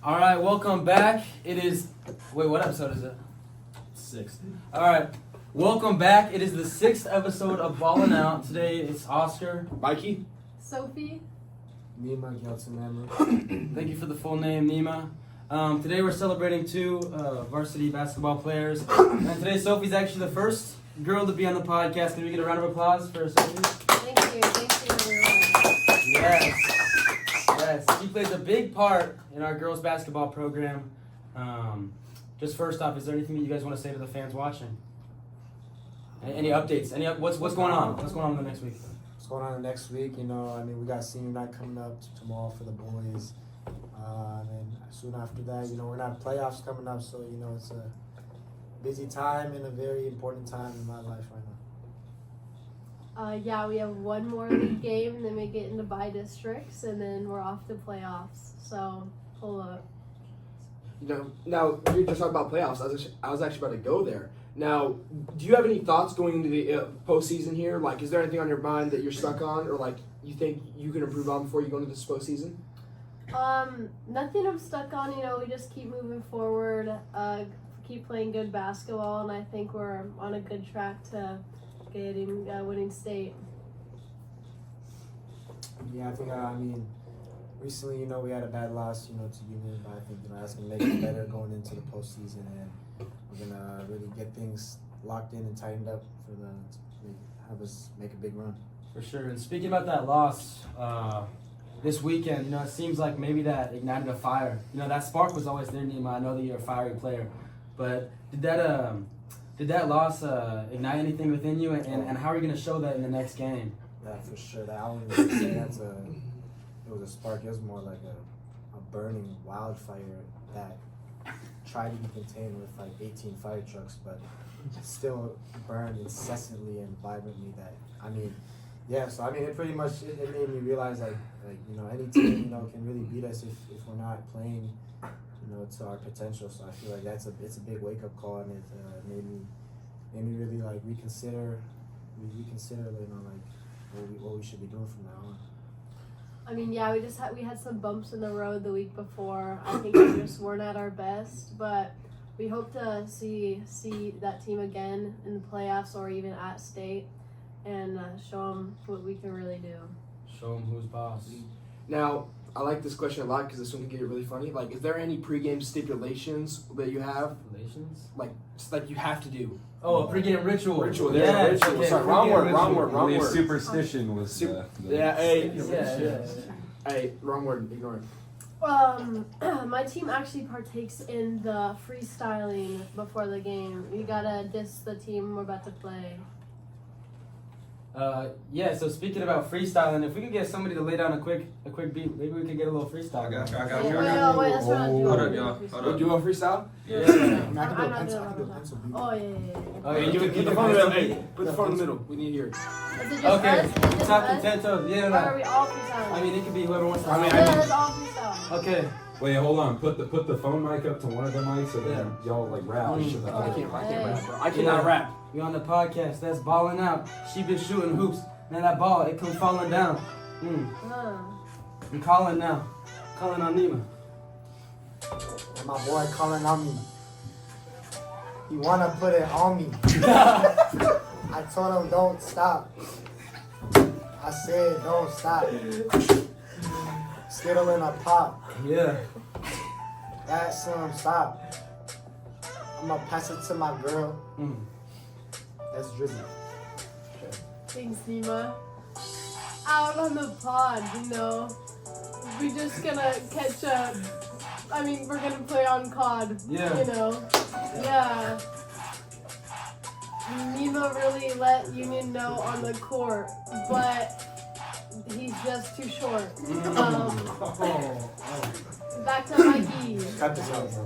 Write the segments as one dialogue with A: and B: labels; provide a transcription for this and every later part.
A: All right, welcome back. It is, wait, what episode is it?
B: 6.
A: All right, welcome back. It is the 6th episode of Ballin Out. Today it's Oscar,
B: Mikey,
C: Sophie,
D: Nima Gelson.
A: Thank you for the full name, Nima. Today we're celebrating 2 varsity basketball players. And today Sophie's actually the first girl to be on the podcast. Can we get a round of applause for Sophie?
C: thank you everyone.
A: Yes. She plays a big part in our girls basketball program. Just first off, is there anything that you guys want to say to the fans watching? Any updates? What's going on? What's going on in the next week?
D: What's going on the next week? You know, I mean, we got senior night coming up tomorrow for the boys. And then soon after that, you know, we're not playoffs coming up, so, you know, it's a busy time and a very important time in my life right now.
C: Yeah, we have one more league game, then we get into bye districts, and then we're off to playoffs. So, pull up.
B: you know, now you just talked about playoffs. I was actually about to go there. Now, do you have any thoughts going into the postseason here? Like, is there anything on your mind that you're stuck on, or like you think you can improve on before you go into this postseason?
C: Nothing I'm stuck on. You know, we just keep moving forward, keep playing good basketball, and I think we're on a good track to getting winning state.
D: Yeah, I think, I mean, recently, you know, we had a bad loss, you know, to Union, but I think, you know, that's going to make it better going into the postseason, and we're going to really get things locked in and tightened up to have us make a big run.
A: For sure. And speaking about that loss this weekend, you know, it seems like maybe that ignited a fire. You know, that spark was always there, Nima. I know that you're a fiery player, but did that loss ignite anything within you, and how are you going to show that in the next game?
D: Yeah, for sure. I wouldn't even say it was a spark. It was more like a burning wildfire that tried to be contained with like 18 fire trucks, but still burned incessantly and vibrantly. So I mean, it pretty much it made me realize like you know, any team, you know, can really beat us if we're not playing, you know, to our potential. So I feel like it's a big wake up call, and it made me really like reconsider, you know, like what we should be doing from now on.
C: I mean, yeah, we had some bumps in the road the week before. I think we just weren't at our best, but we hope to see that team again in the playoffs or even at state, and show them what we can really do.
A: Show them who's boss.
B: Now, I like this question a lot because this one can get really funny. Like, is there any pregame stipulations that you have?
A: Relations?
B: Like you have to do?
A: Oh, a pregame ritual.
B: Ritual.
A: Yeah,
B: There, ritual.
A: okay,
B: Sorry,
A: pregame
B: wrong
A: ritual.
B: word.
E: Superstition was
B: Yeah, hey.
A: Yeah.
B: Hey, wrong word. Ignore it.
C: My team actually partakes in the freestyling before the game. You gotta diss the team we're about to play.
A: Yeah, so speaking about freestyling, if we could get somebody to lay down a quick beat, maybe we could get a little freestyle.
E: I got
C: Wait, that's what I'm doing.
E: Hold up, y'all. Hold
B: Do you want freestyle?
A: Yeah.
D: I
C: I'm
D: can
C: not
D: do a
C: doing
D: pencil beat.
C: Oh, yeah.
A: Oh,
B: Hey,
A: yeah,
B: give it the phone in the middle. Hey, put the phone in the middle. We need to hear it.
C: Is it just
A: Okay,
C: us? Is it just
A: talking
C: us?
A: 10 toes. Yeah,
C: Or are we all freestyling?
A: I mean, it could be whoever wants to.
B: I mean,
C: Yeah, it's all freestyle.
A: Okay.
E: Wait, hold on. Put the phone mic up to one of the mics so then y'all like rap.
A: Mm.
E: Shit,
B: I
E: like,
B: can't rap, bro. I
A: Yeah.
B: cannot rap.
A: We on the podcast. That's balling out. She been shooting hoops. Man, that ball, it come falling down. I'm calling now. Calling on Nima.
D: And my boy calling on me. He wanna put it on me. I told him don't stop. I said don't stop. Skittle in a pop.
A: Yeah.
D: That's stop. I'ma pass it to my girl. That's Drizzy.
C: Thanks, Nima. Out on the pod, you know. We're just gonna catch up. I mean, we're gonna play on COD,
A: Yeah.
C: you know. Yeah. Nima really let Union know on the court, but he's just too short. Back to Mikey.
D: Cut this out, bro.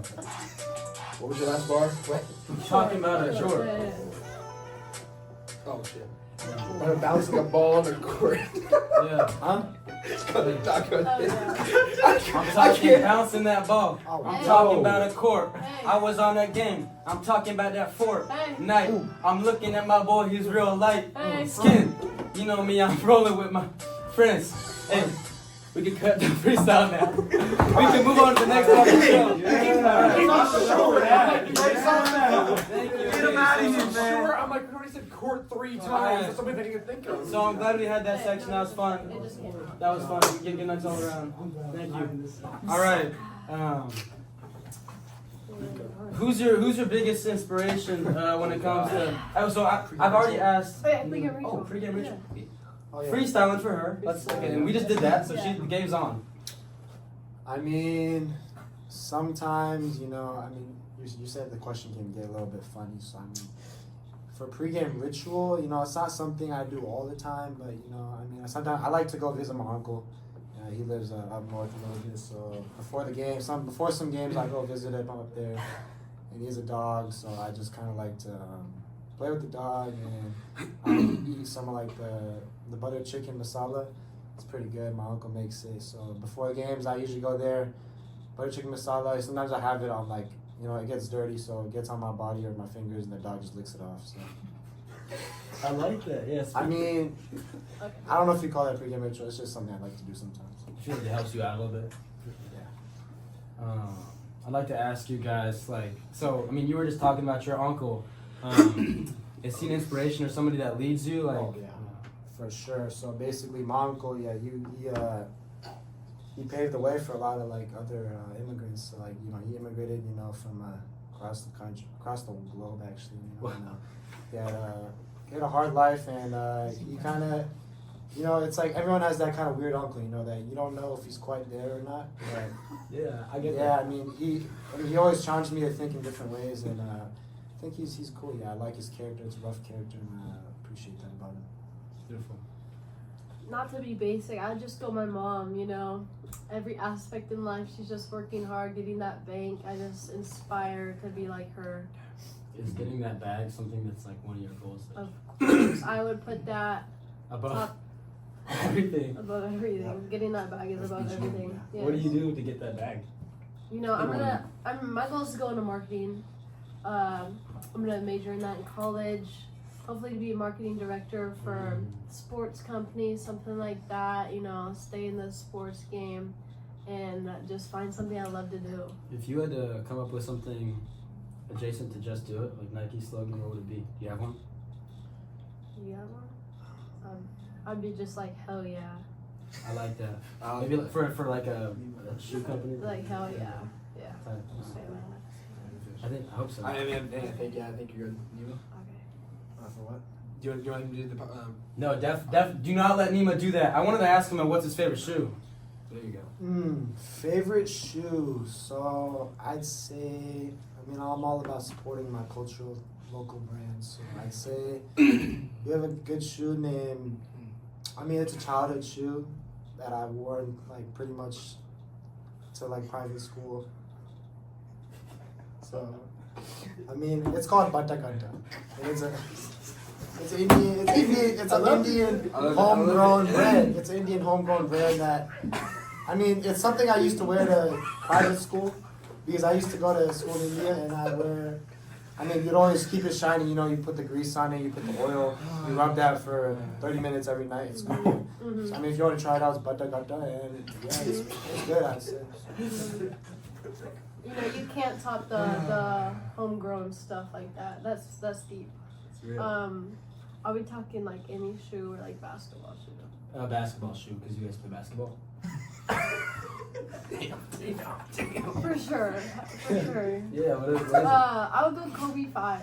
B: What was your last bar?
A: Talking about a short.
B: Oh, shit. I'm bouncing a ball on the court.
A: Yeah. Huh? I'm talking bouncing that ball.
D: Oh,
A: I'm
C: Hey.
A: talking about a court.
C: Hey.
A: I was on that game. I'm talking about that fort
C: Hey.
A: night. I'm looking at my boy, he's real light.
C: Hey.
A: Skin. You know me, I'm rolling with my friends. Hey, we can cut the freestyle now. We can move on to the next one. Thank you.
B: Get him out of here, man. I'm like, we already said court 3 times. That's something I didn't even think of.
A: So I'm glad we had that section. That was fun.
C: It just came out.
A: That was fun. Good nights all around. Thank you. All right. Who's your biggest inspiration when it comes to? So I've already asked.
C: Pregame ritual.
A: Oh, pregame ritual.
D: Oh, yeah.
A: Freestyling for her. Let's okay, and we just did that, so the game's on.
D: I mean, sometimes, you know, I mean, you said the question can get a little bit funny, so I mean, for pregame ritual, you know, it's not something I do all the time, but, you know, I mean, sometimes I like to go visit my uncle. He lives up north a little bit, so before some games, I go visit him up there, and he has a dog, so I just kind of like to play with the dog and eat some of like the butter chicken masala. It's pretty good. My uncle makes it. So before the games, I usually go there, butter chicken masala. Sometimes I have it on like, you know, it gets dirty, so it gets on my body or my fingers, and the dog just licks it off. So
A: I like that. Yes.
D: I mean, I don't know if you call that pregame ritual. It's just something I like to do sometimes.
A: I feel like it helps you out a little bit.
D: Yeah.
A: I'd like to ask you guys, like, so I mean, you were just talking about your uncle. Is he an inspiration or somebody that leads you? Like,
D: Oh, yeah. For sure. So basically, my uncle, yeah, he paved the way for a lot of like other immigrants. So, like, you know, he immigrated, you know, from across the country, across the globe, actually. You know, and, he had a hard life, and he kind of, you know, it's like everyone has that kind of weird uncle, you know, that you don't know if he's quite there or not. But
A: yeah, I get that.
D: yeah, I mean, he always challenged me to think in different ways, and I think he's cool. Yeah, I like his character. It's a rough character, and I appreciate that about him.
A: Beautiful.
C: Not to be basic, I'd just go my mom, you know. Every aspect in life, she's just working hard, getting that bank. I just inspire to be like her.
A: Is getting that bag something that's like one of your goals?
C: Of course, I would put that
A: Above everything.
C: above everything.
D: Yeah.
C: Getting that bag is
D: That's
C: above
D: the dream,
C: everything.
D: yeah.
A: What do you do to get that bag?
C: You know, my goal is to go into marketing. I'm gonna major in that in college. Hopefully to be a marketing director for sports companies, something like that. You know, stay in the sports game and just find something I love to do.
A: If you had to come up with something adjacent to Just Do It, like Nike's slogan, what would it be? Do you have one?
C: You got one? I'd be just like, hell yeah.
A: I like that. Maybe like for like a shoe company.
C: Like, hell yeah. Yeah.
A: I hope so.
B: I think you're good. You?
C: Okay.
D: For what?
B: Do you want him to do the?
A: No, do not let Nima do that. I wanted to ask him what's his favorite shoe.
B: There you go.
D: Favorite shoe. So I'd say, I mean, I'm all about supporting my cultural local brands. So I'd say we have a good shoe named, I mean, it's a childhood shoe that I wore like pretty much to like private school. So, I mean, it's called Batakanta. It's an Indian homegrown brand. It's an Indian homegrown brand that, I mean, it's something I used to wear to private school because I used to go to school in India and I mean, you'd always keep it shiny, you know, you put the grease on it, you put the oil, you rub that for 30 minutes every night at school. So, I mean, if you want to try it out, it's Batakanta, and yeah, it's good, I'd say.
C: You know, you can't top the homegrown stuff like that. That's deep. Are we talking like any shoe or like basketball shoe?
A: Basketball shoe, because you guys play basketball.
C: For sure.
A: Yeah, what is it?
C: I would go Kobe 5.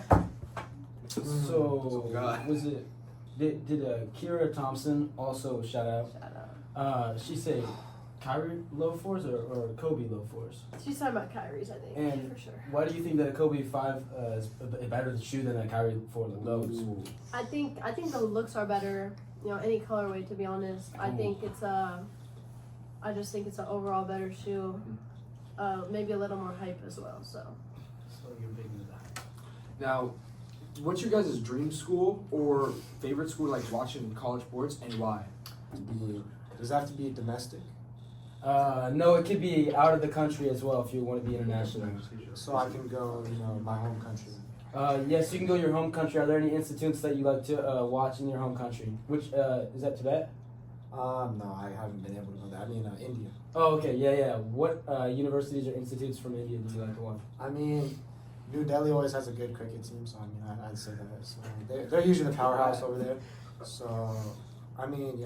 A: So, was it, did Kira Thompson also shout out?
C: Shout out.
A: She said Kyrie low fours or Kobe low fours?
C: She's talking about Kyrie's, I think,
A: And
C: for sure.
A: why do you think that a Kobe 5 is a better shoe than a Kyrie 4 lows?
C: I think the looks are better. You know, any colorway, to be honest. I think I just think it's an overall better shoe. Maybe a little more hype as well. So
A: you're big into that.
B: Now, what's your guys' dream school or favorite school like watching college sports, and why?
D: Does it have to be domestic?
A: No, it could be out of the country as well if you want to be international.
D: So I can go, you know, my home country.
A: Yes, you can go to your home country. Are there any institutes that you like to watch in your home country? Which is that Tibet?
D: No, I haven't been able to go there. I mean, India.
A: Oh, okay, yeah. What universities or institutes from India do you like to watch?
D: I mean, New Delhi always has a good cricket team, so I mean, I'd say that. So they're usually the powerhouse over there. So, I mean,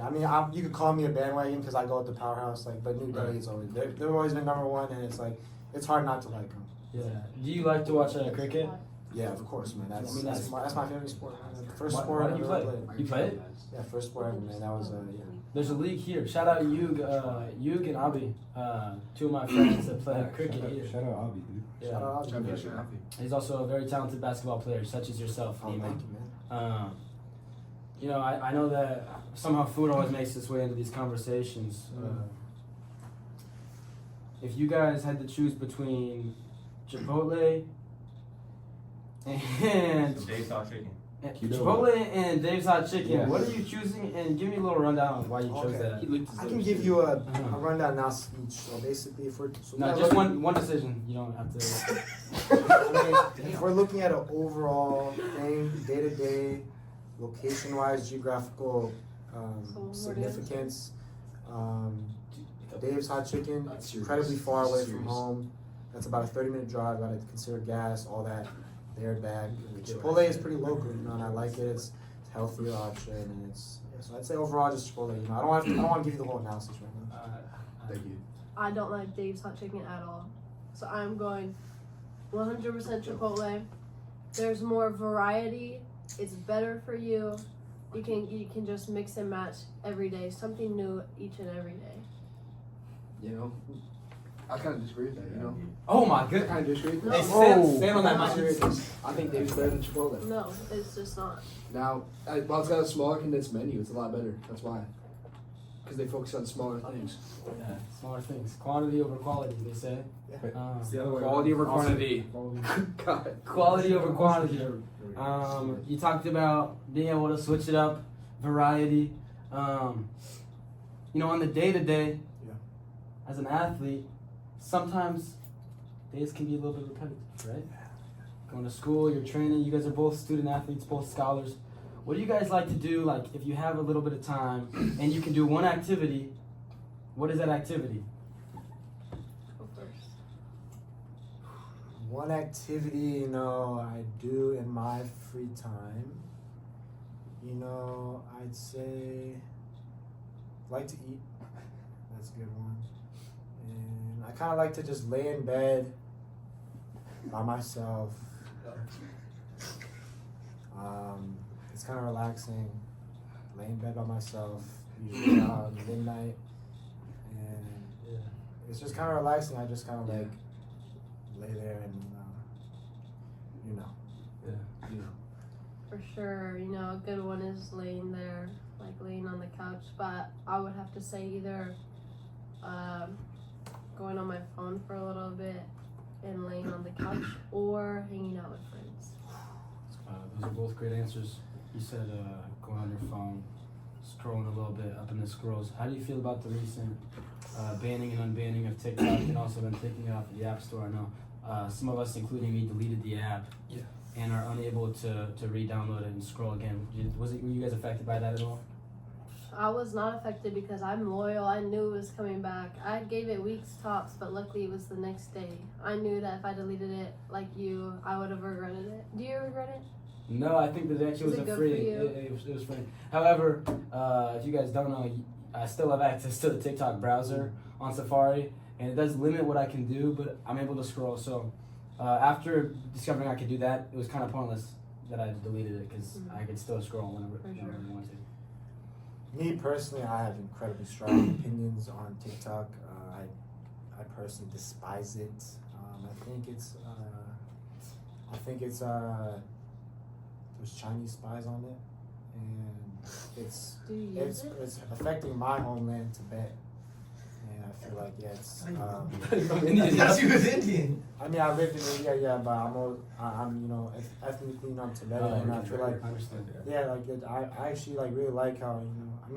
D: you could call me a bandwagon because I go with the powerhouse. Like, but New Delhi's always they've always been number one, and it's like it's hard not to like them.
A: Yeah. Do you like to watch cricket?
D: Yeah, of course, man. That's my favorite sport. Man. The first
A: Why
D: sport
A: do
D: I
A: you
D: ever
A: play?
D: played.
A: You play it?
D: Yeah, first sport ever, man. That was yeah.
A: There's a league here. Shout out Yug and Abi, two of my friends that play cricket here.
E: Shout out Avi, dude.
A: Yeah.
D: Shout out to you.
A: He's also a very talented basketball player, such as yourself,
D: Oh,
A: Nima.
D: thank you, man.
A: You know, I know that somehow food always makes its way into these conversations. If you guys had to choose between Chipotle and
F: Dave's Hot Chicken.
A: Chipotle and Dave's Hot Chicken,
E: Yes.
A: what are you choosing? And give me a little rundown on why you chose
D: Okay.
A: that.
D: I can give you a rundown now speech. So basically, if we're
A: No, just one decision. You don't have to.
D: I mean, if we're looking at an overall thing, day to day, location wise, geographical significance, Dave's Hot Chicken, it's incredibly far away from home. That's about a 30-minute drive. Got to consider gas, all that. There, back. Chipotle is pretty local, you know, and I like it. It's a healthier option, and it's so I'd say overall just Chipotle. You know, I don't want to give you the whole analysis right now.
B: Thank you.
C: I don't like Dave's Hot Chicken at all. So I'm going 100% Chipotle. There's more variety. It's better for you. You can just mix and match every day. Something new each and every day.
B: You know, I kind of disagree with that. You know,
A: Oh my
B: I
A: goodness.
B: kind of disagree with
C: No.
B: that.
A: Hey,
D: Oh.
A: stand on that
B: I
A: mic.
B: disagree with this. I think Dave's better than Chipotle.
C: No, it's just not.
B: Now, while it's got a smaller condensed menu, it's a lot better. That's why. Because they focus on smaller things.
A: Yeah, smaller things. Quantity over quality, they say.
E: It's the other way
B: Quality
E: around.
B: over
E: Also,
B: quantity.
E: quality.
B: God.
A: Quality over quantity. You talked about being able to switch it up, variety. You know, on the day-to-day, as an athlete, sometimes days can be a little bit repetitive, right? Going to school, you're training, you guys are both student athletes, both scholars. What do you guys like to do, like, if you have a little bit of time and you can do one activity, what is that activity?
C: Go first.
D: One activity, you know, I do in my free time, you know, I'd say like to eat. That's a good one. And I kind of like to just lay in bed by myself. It's kind of relaxing. Lay in bed by myself, usually around midnight. And it's just kind of relaxing. I just kind of like lay there and, you know.
C: For sure, you know, a good one is laying there, like laying on the couch. But I would have to say either going on my phone for a little bit and laying on the couch, or hanging out with friends.
A: Those are both great answers. You said going on your phone, scrolling a little bit up in the scrolls. How do you feel about the recent banning and unbanning of TikTok and also then taking it off of the App Store? I know some of us, including me, deleted the app and are unable to re-download it and scroll again. Were you guys affected by that at all?
C: I was not affected because I'm loyal. I knew it was coming back. I gave it weeks tops, but luckily it was the next day. I knew that if I deleted it like you, I would have regretted it. Do you regret it?
A: No, I think that actually
C: Is it
A: wasn't
C: good
A: free.
C: for you?
A: It was free. However, if you guys don't know, I still have access to the TikTok browser on Safari, and it does limit what I can do, but I'm able to scroll. So after discovering I could do that, it was kind of pointless that I deleted it because I could still scroll whenever I wanted to.
D: Me personally, I have incredibly strong opinions on TikTok. I personally despise it. I think it's there's Chinese spies on it, and it's
C: Do you use it?
D: it's affecting my homeland, Tibet, and I feel like it's.
F: Yes, he was Indian.
D: I mean, I lived in India, but I'm you know ethnically not Tibetan, and I feel like
A: I understand.
D: I actually like really like how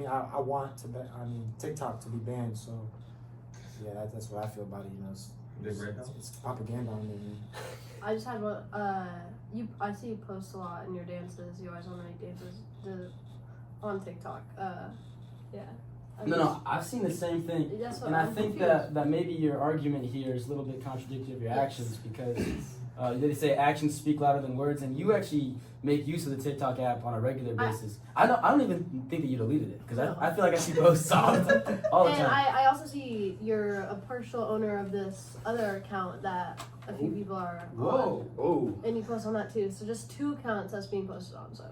D: I want TikTok to be banned, so that's what I feel about it. You know, it's propaganda on there. Man.
C: I just had one. I see you post a lot in your dances. You always want to make dances on TikTok. Yeah.
A: No, I've seen the same thing.
C: That's what
A: And
C: I'm
A: I think
C: confused.
A: that maybe your argument here is a little bit contradictory of your
C: Yes.
A: actions because they say actions speak louder than words, and you actually make use of the TikTok app on a regular basis. I don't even think that you deleted it because I feel like I see posts all the time.
C: And I also see you're a partial owner of this other account that a few people are on.
B: Oh.
C: And you post on that too. So just 2 accounts that's being posted on. So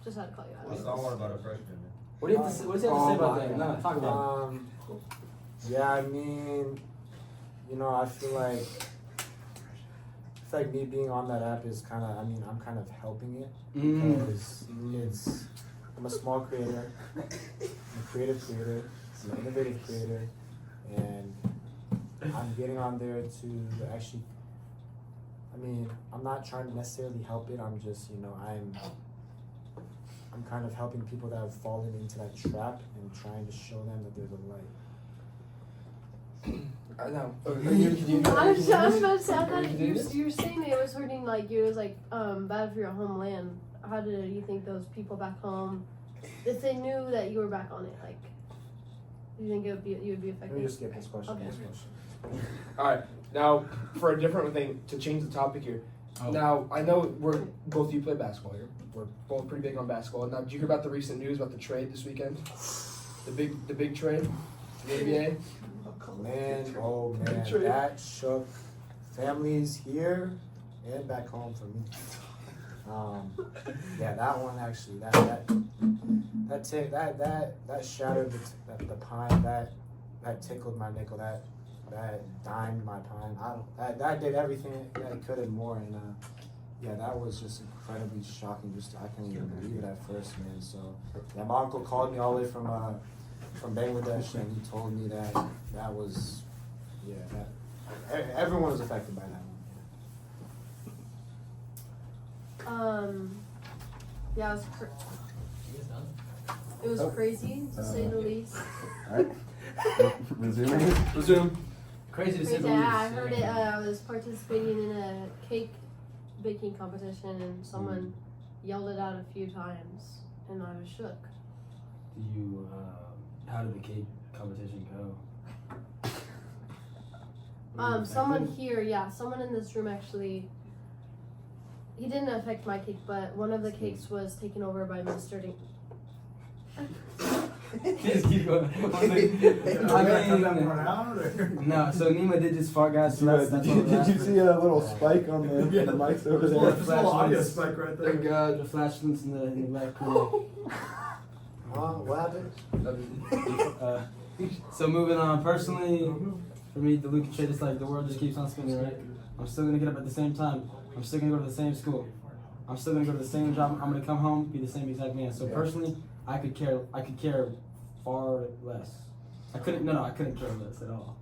C: just had to call you out.
F: What's the one about a freshman?
A: What do you have to say, what do you have to say about that? No, talk about it.
D: Yeah, I mean, you know, I feel like me being on that app is kind of, I mean, I'm kind of helping it because I'm a small creator, I'm a creative creator, I'm an innovative creator, and I'm getting on there to actually, I mean, I'm not trying to necessarily help it, I'm just, you know, I'm kind of helping people that have fallen into that trap and trying to show them that there's a light.
B: I know.
C: I was about to say, I thought you were saying that it was hurting, like, it was, like, bad for your homeland. How did you think those people back home, if they knew that you were back on it, like, do you think you would be
D: Let me
C: affected?
D: just skip this question.
C: Okay.
B: All right. Now, for a different thing, to change the topic here.
A: Oh.
B: Now, I know both of you play basketball here. We're both pretty big on basketball. Now, did you hear about the recent news about the trade this weekend? The big trade to the NBA?
D: Man, oh man, that shook families here and back home for me. Yeah, that one actually, that shattered the pine, that tickled my nickel, that dimed my pine. That did everything that it could and more, and yeah, that was just incredibly shocking. I couldn't even believe it at first, man. So yeah, my uncle called me all the way from Bangladesh, and he told me that was, everyone was affected by that one.
C: Yeah, it was crazy to say the least.
G: Alright.
A: Resume. Crazy to say the
C: Yeah,
A: least.
C: I heard it. I was participating in a cake baking competition, and someone yelled it out a few times, and I was shook.
A: How did the cake competition go?
C: Someone here, someone in this room actually. He didn't affect my cake, but one of the cakes was taken over by Mr.
A: Just keep going. No, so Nima did just fart, guys. So that's
G: Did you see a little spike on the mics over
F: There's a
G: there?
F: little audio spike right there.
B: Thank God.
A: The flashlights in the back corner.
D: What happened?
A: So moving on, personally, for me, the Luka trade is like the world just keeps on spinning, right? I'm still gonna get up at the same time. I'm still gonna go to the same school. I'm still gonna go to the same job. I'm gonna come home, be the same exact man. So personally, I could care far less. I couldn't care less at all.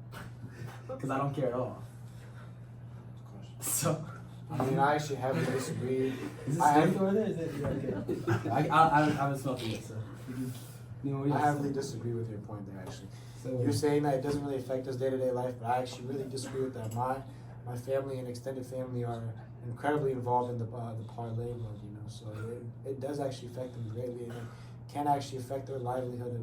A: Because I don't care at all. So.
D: I mean, I actually heavily disagree.
A: Is this
D: I
A: safe over there? Is it? Yeah, okay. I haven't smelled it yet, so. You know,
D: I heavily disagree with your point there, actually.
A: So,
D: You're saying that it doesn't really affect us day-to-day life, but I actually really disagree with that. My family and extended family are incredibly involved in the parlay world, you know, so it does actually affect them greatly, and it can actually affect their livelihood of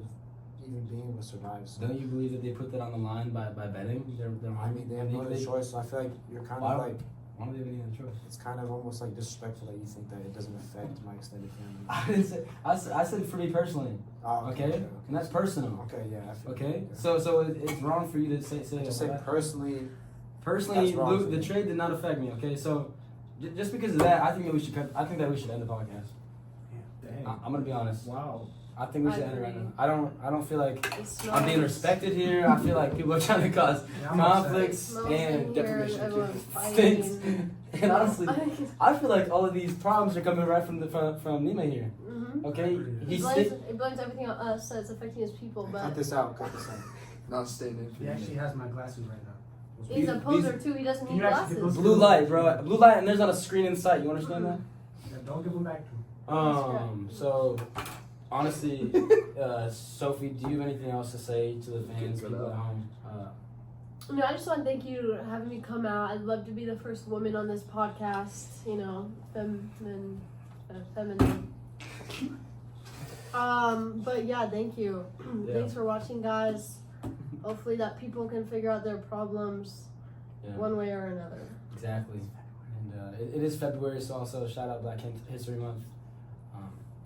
D: even being able to survive. So,
A: don't you believe that they put that on the line by betting?
D: I mean, they have no other choice, so I feel like you're kind of like,
A: why don't they have any other choice?
D: it's kind of almost like disrespectful that you think that it doesn't affect my extended family.
A: I didn't say. I said for me personally.
D: Oh,
A: Okay, and that's personal.
D: Okay, yeah. I feel
A: Okay, so it's wrong for you to say
D: just say
A: that.
D: personally.
A: Personally,
D: That's wrong
A: Luke,
D: for
A: the
D: me.
A: trade did not affect me. Okay, so just because of that, I think that we should end the podcast.
F: Dang.
A: I'm gonna be honest.
F: Wow.
A: I think we should
C: I
A: end it right
C: agree.
A: now. I don't feel like
C: It smells.
A: I'm being respected here. I feel like people are trying to cause
F: Yeah, I'm
C: It
A: conflicts
C: smells
A: and
C: in here,
A: defamation
C: everyone's
A: things.
C: fighting.
A: And honestly, I feel like all of these problems are coming right from Nima here.
C: Mhm.
A: Okay,
C: He
A: he's
C: blames everything on us, so it's affecting his people,
D: Cut
C: but
D: this out.
B: Not staying in.
F: He actually has my glasses right now.
C: he's a poser too. He doesn't
F: Can
C: need
F: you actually
C: glasses.
F: get
A: blue light, bro. Blue light, and there's not a screen in sight. You understand that?
F: Yeah, don't give them back to him.
A: So honestly, Sophie, do you have anything else to say to the fans, people at home?
C: No, I just want to thank you for having me come out. I'd love to be the first woman on this podcast. You know, feminine. But yeah, thank you.
A: Yeah.
C: Thanks for watching, guys. Hopefully that people can figure out their problems
A: Yeah.
C: one way or another.
A: Exactly. And it is February, so also shout out Black History Month.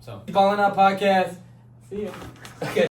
A: So, Ballin' Out Podcast. See ya. Okay.